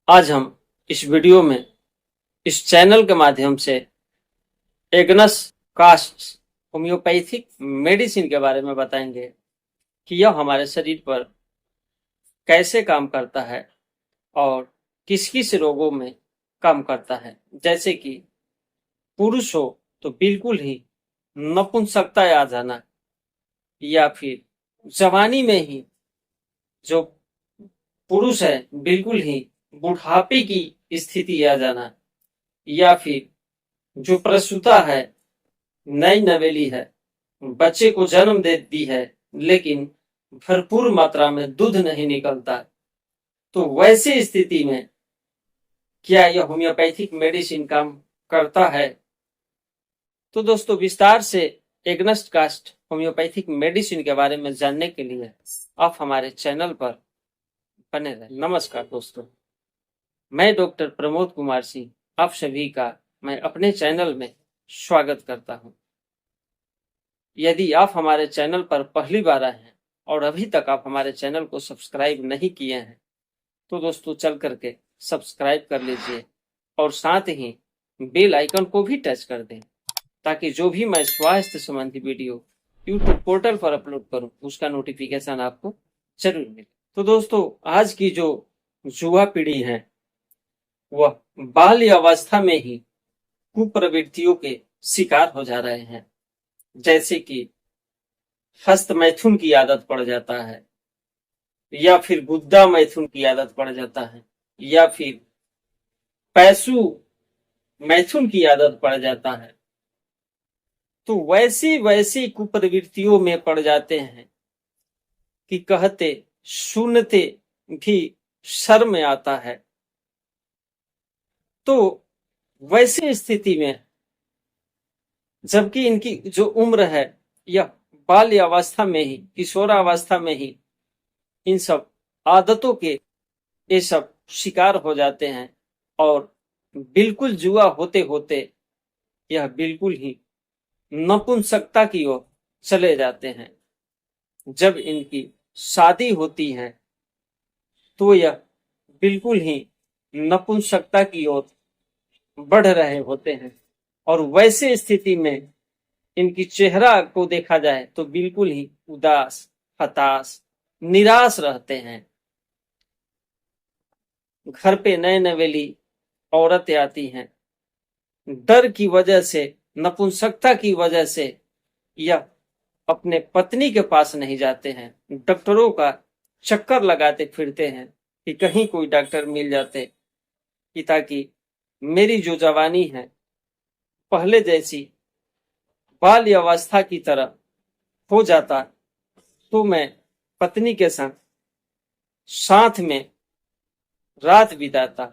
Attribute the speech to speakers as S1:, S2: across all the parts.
S1: आज हम इस वीडियो में इस चैनल के माध्यम से एग्नस कास्ट होम्योपैथिक मेडिसिन के बारे में बताएंगे कि यह हमारे शरीर पर कैसे काम करता है और किस किस रोगों में काम करता है। जैसे कि पुरुष हो तो बिल्कुल ही नपुंसकता आ जाना, या फिर जवानी में ही जो पुरुष है बिल्कुल ही बुढ़ापे की स्थिति आ जाना, या फिर जो प्रसूता है, नई नवेली है, बच्चे को जन्म देती है लेकिन भरपूर मात्रा में दूध नहीं निकलता, तो वैसी स्थिति में क्या यह होम्योपैथिक मेडिसिन काम करता है? तो दोस्तों विस्तार से एग्नस कास्ट होम्योपैथिक मेडिसिन के बारे में जानने के लिए आप हमारे चैनल पर बने रहें। नमस्कार दोस्तों, मैं डॉक्टर प्रमोद कुमार सिंह आप सभी का मैं अपने चैनल में स्वागत करता हूं। यदि आप हमारे चैनल पर पहली बार आए हैं और अभी तक आप हमारे चैनल को सब्सक्राइब नहीं किए हैं तो दोस्तों चल करके सब्सक्राइब कर लीजिए और साथ ही बेल आइकन को भी टच कर दें, ताकि जो भी मैं स्वास्थ्य संबंधी वीडियो यूट्यूब पोर्टल पर अपलोड करूं उसका नोटिफिकेशन आपको जरूर मिले। तो दोस्तों आज की जो युवा पीढ़ी है वह बाल्य अवस्था में ही कुप्रवृत्तियों के शिकार हो जा रहे हैं। जैसे कि हस्त मैथुन की आदत पड़ जाता है, या फिर गुद्दा मैथुन की आदत पड़ जाता है, या फिर पैसु मैथुन की आदत पड़ जाता है। तो वैसी वैसी कुप्रवृत्तियों में पड़ जाते हैं कि कहते सुनते भी शर्म आता है। तो वैसी स्थिति में जबकि इनकी जो उम्र है यह बाल्य अवस्था में ही, किशोरावस्था में ही इन सब आदतों के ये सब शिकार हो जाते हैं और बिल्कुल जुआ होते होते यह बिल्कुल ही नपुंसकता की ओर चले जाते हैं। जब इनकी शादी होती है तो यह बिल्कुल ही नपुंसकता की ओर बढ़ रहे होते हैं और वैसे स्थिति में इनकी चेहरा को देखा जाए तो बिल्कुल ही उदास, हताश, निराश रहते हैं। घर पे नए नवेली औरतें आती हैं, डर की वजह से, नपुंसकता की वजह से यह अपने पत्नी के पास नहीं जाते हैं, डॉक्टरों का चक्कर लगाते फिरते हैं कि कहीं कोई डॉक्टर मिल जाते कि ताकि मेरी जो जवानी है पहले जैसी बाल्य अवस्था की तरह हो जाता तो मैं पत्नी के संग साथ में रात बिताता।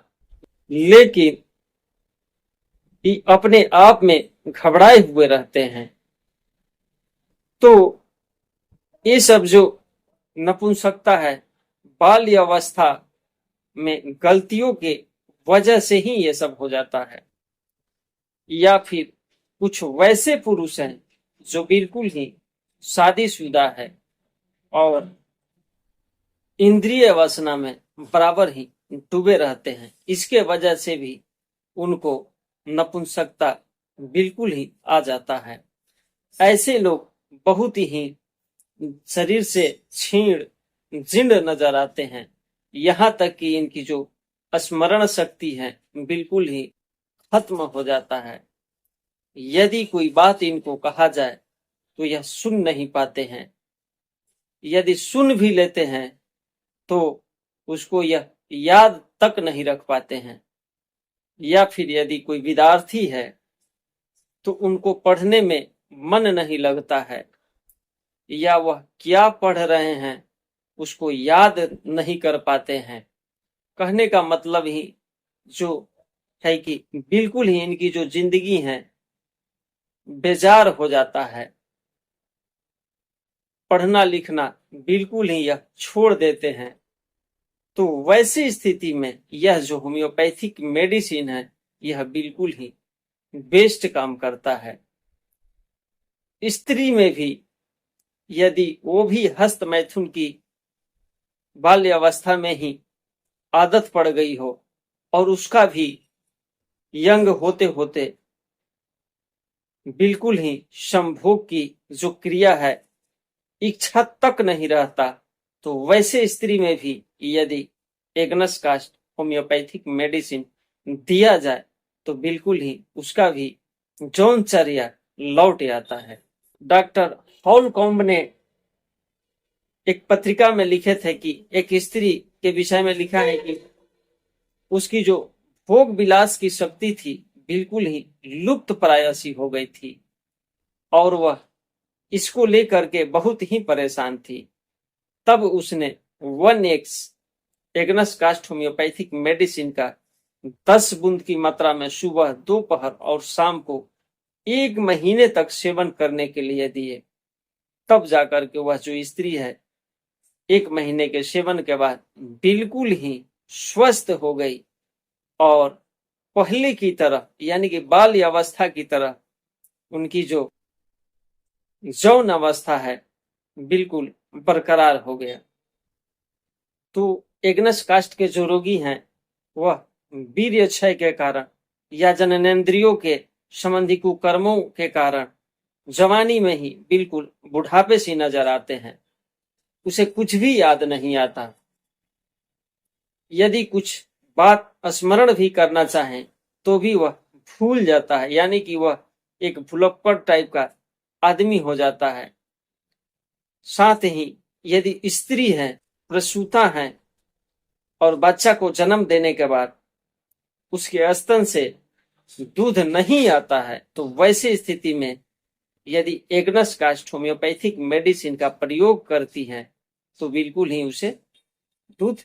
S1: लेकिन अपने आप में घबराए हुए रहते हैं। तो ये सब जो नपुंसकता है बाल्य अवस्था में गलतियों के वजह से ही ये सब हो जाता है। या फिर कुछ वैसे पुरुष हैं जो बिल्कुल ही शादीशुदा है और इंद्रिय वासना में बराबर ही डूबे रहते हैं, इसके वजह से भी उनको नपुंसकता बिल्कुल ही आ जाता है। ऐसे लोग बहुत ही शरीर से क्षीण जीर्ण नजर आते हैं, यहाँ तक कि इनकी जो स्मरण शक्ति है बिल्कुल ही खत्म हो जाता है। यदि कोई बात इनको कहा जाए तो यह सुन नहीं पाते हैं, यदि सुन भी लेते हैं तो उसको यह याद तक नहीं रख पाते हैं। या फिर यदि कोई विद्यार्थी है तो उनको पढ़ने में मन नहीं लगता है, या वह क्या पढ़ रहे हैं उसको याद नहीं कर पाते हैं। कहने का मतलब ही जो है कि बिल्कुल ही इनकी जो जिंदगी है बेजार हो जाता है, पढ़ना लिखना बिल्कुल ही यह छोड़ देते हैं। तो वैसी स्थिति में यह जो होम्योपैथिक मेडिसिन है यह बिल्कुल ही बेस्ट काम करता है। स्त्री में भी यदि वो भी हस्त मैथुन की बाल्य अवस्था में ही आदत पड़ गई हो और उसका भी यंग होते होते बिल्कुल ही संभोग की जो क्रिया है इच्छा तक नहीं रहता, तो वैसे स्त्री में भी यदि एग्नस कास्ट होम्योपैथिक मेडिसिन दिया जाए तो बिल्कुल ही उसका भी जौनचर्या लौट आता है। डॉक्टर हॉलकॉम्ब ने एक पत्रिका में लिखे थे कि एक स्त्री के विषय में लिखा है कि उसकी जो भोग विलास की शक्ति थी बिल्कुल ही लुप्त प्रायसी हो गई थी और वह इसको लेकर के बहुत ही परेशान थी। तब उसने 1x agnus cast homeopathic medicine का 10 बूंद की मात्रा में सुबह, दोपहर और शाम को 1 महीने तक सेवन करने के लिए दिए। तब जाकर के वह जो स्त्री है 1 महीने के सेवन के बाद बिल्कुल ही स्वस्थ हो गई और पहले की तरह यानी कि बाल्य अवस्था की तरह उनकी जो यौन अवस्था है बिल्कुल बरकरार हो गया। तो एग्नस कास्ट के जो रोगी हैं वह वीर्य क्षय के कारण या जननेंद्रियों के संबंधी कुकर्मों के कारण जवानी में ही बिल्कुल बुढ़ापे से नजर आते हैं। उसे कुछ भी याद नहीं आता। यदि कुछ बात स्मरण भी करना चाहें तो भी वह भूल जाता है, यानी कि वह एक भुलक्कड़ टाइप का आदमी हो जाता है। साथ ही यदि स्त्री है, प्रसूता है और बच्चा को जन्म देने के बाद उसके स्तन से दूध नहीं आता है तो वैसे स्थिति में यदि एग्नस कास्ट होम्योपैथिक मेडिसिन का प्रयोग करती है तो बिल्कुल ही उसे दूध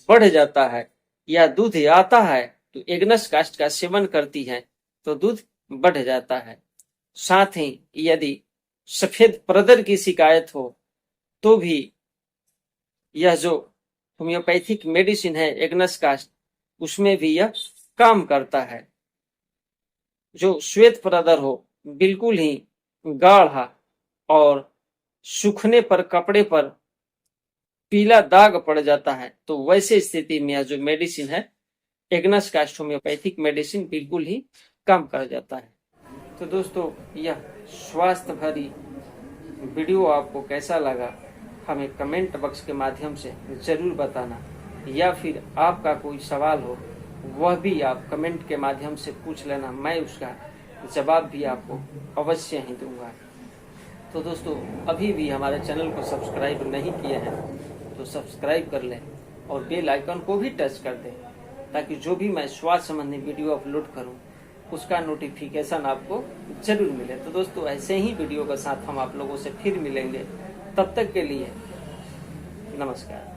S1: बढ़ जाता है, या दूध आता है तो एग्नस कास्ट का सेवन करती है तो दूध बढ़ जाता है। साथ ही यदि सफेद प्रदर की शिकायत हो तो भी यह जो होम्योपैथिक मेडिसिन है एग्नस कास्ट उसमें भी यह काम करता है। जो श्वेत प्रदर हो, बिल्कुल ही गाढ़ा और सूखने पर कपड़े पर पीला दाग पड़ जाता है तो वैसे स्थिति में यह जो मेडिसिन है एग्नस कास्ट होम्योपैथिक मेडिसिन बिल्कुल ही काम कर जाता है। तो दोस्तों यह स्वास्थ्य भरी वीडियो आपको कैसा लगा हमें कमेंट बॉक्स के माध्यम से जरूर बताना, या फिर आपका कोई सवाल हो वह भी आप कमेंट के माध्यम से पूछ लेना, मैं उसका जवाब भी आपको अवश्य ही दूंगा। तो दोस्तों अभी भी हमारे चैनल को सब्सक्राइब नहीं किए हैं तो सब्सक्राइब कर लें और बेल आइकन को भी टच कर दें ताकि जो भी मैं स्वास्थ्य संबंधी वीडियो अपलोड करूं उसका नोटिफिकेशन आपको जरूर मिले। तो दोस्तों ऐसे ही वीडियो के साथ हम आप लोगों से फिर मिलेंगे, तब तक के लिए नमस्कार।